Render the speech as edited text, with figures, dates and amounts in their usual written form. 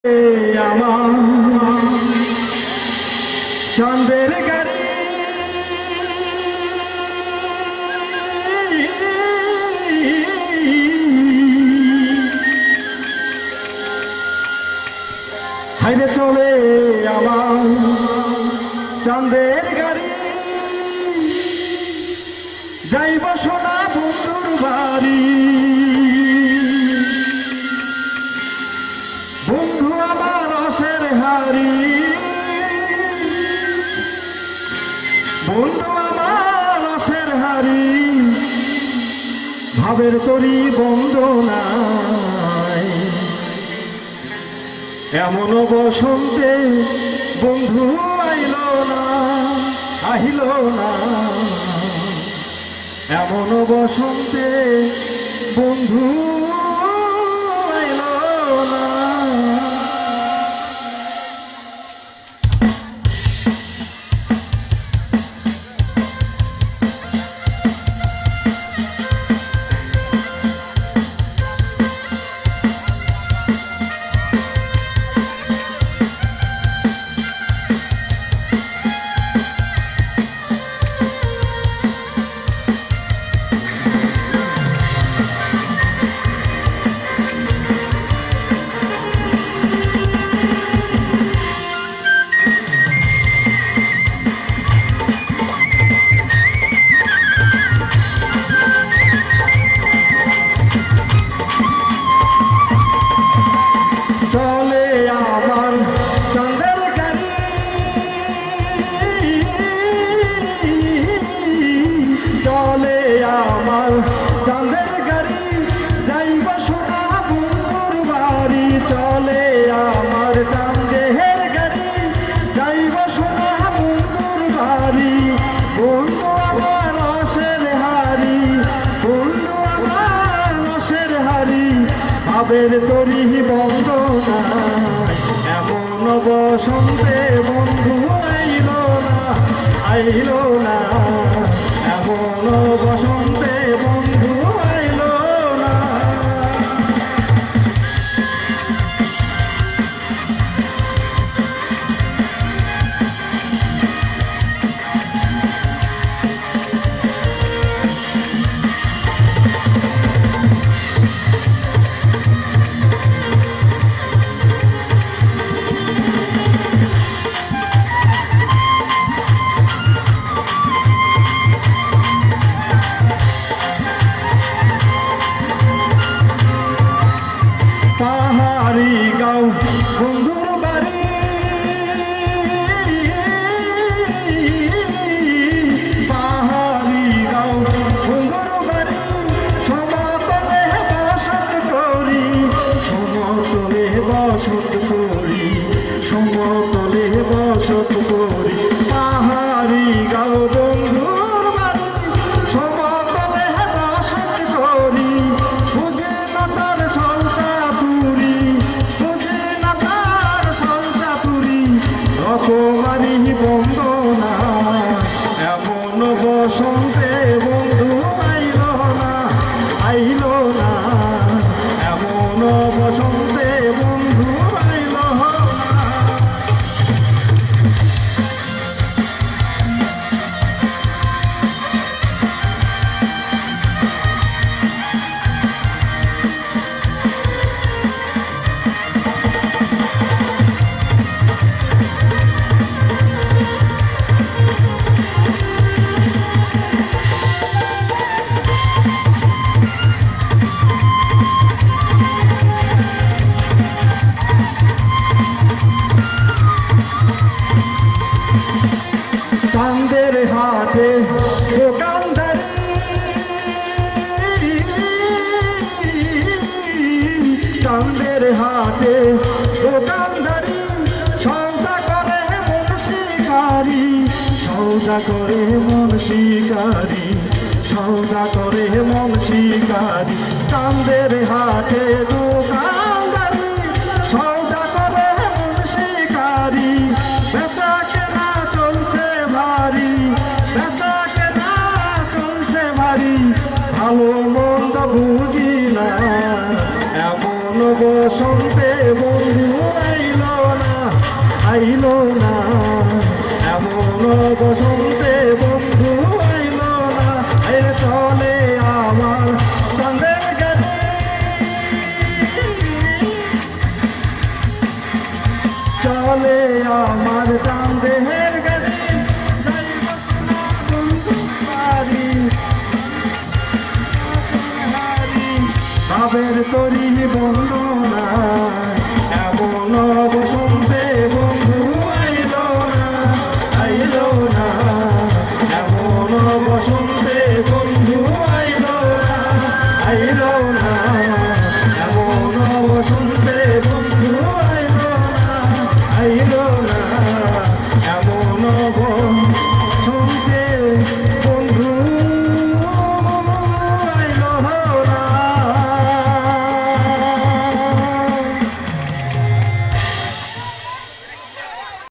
আমার চাঁদের গাড়ি হাইরে চলে আমার চাঁদের গাড়ি যাইব সোনা বন্ধুর বাড়ি। বন্ধু আমার রসের হারি, বন্ধু আমার রসের হারি, ভাবের তরি বন্দনাই। এমন বসন্তে বন্ধু আইল না, আহিল না। এমন বসন্তে বন্ধু আইল না। চলে আমার চাঁদের গাড়ি, চলে আমার চাঁদের গাড়ি, যাইব সোনা বন্ধুর বাড়ি। চলে আমার চাঁদের গাড়ি, যাইব সোনা বন্ধুর বাড়ি। বন্ধু আমার রসের হারি, বন্ধু আমার রসের হারি, ভাবের তরি বন্দনা। এমন বসন্তে বন্ধু আইল না, আইল না। এমন বসন্তে বন্ধু আইল না। পাহাড়ি গাঁও বন্ধুর বাড়ি, পাহাড়ি গাঁও বন্ধুর বাড়ি। সমতলে বসত করি, সমতলে বসত করি, সমতলে বসত করি। পাহাড়ি গাঁও বন্ধুর বাড়ি, সমতলে বসত করি। বুঝে না তার সঞ্চাতুরি, বুঝে না তার সঞ্চাতুরি, রকমারি বন্দনা। এমন বসন্তে বন্ধু আইল না, আইল না। এমন বসন্তে বন্ধু আইল না। চাঁদের হাটে দোকানদারি, চাঁদের হাটে দোকানদারি। সৌদা করে মন শিকারি, সৌদা করে মন শিকারি, সৌদা করে মন শিকারি। চাঁদের হাটে দোকানদারি, সৌদা করে মন শিকারি। বেচা কেনা চলছে ভারী, বেচা কেনা চলছে ভারী, ভালো মন্দ বুঝি না। এমন বসন্তে বন্ধু বসন্তে বন্ধু হইল না এর চলে আমার চাঁদের গাড়ি চলে আমার চাঁদের গাড়ি যাইব না বন্ধু বাড়ি ভাবের তরি বন্ধনা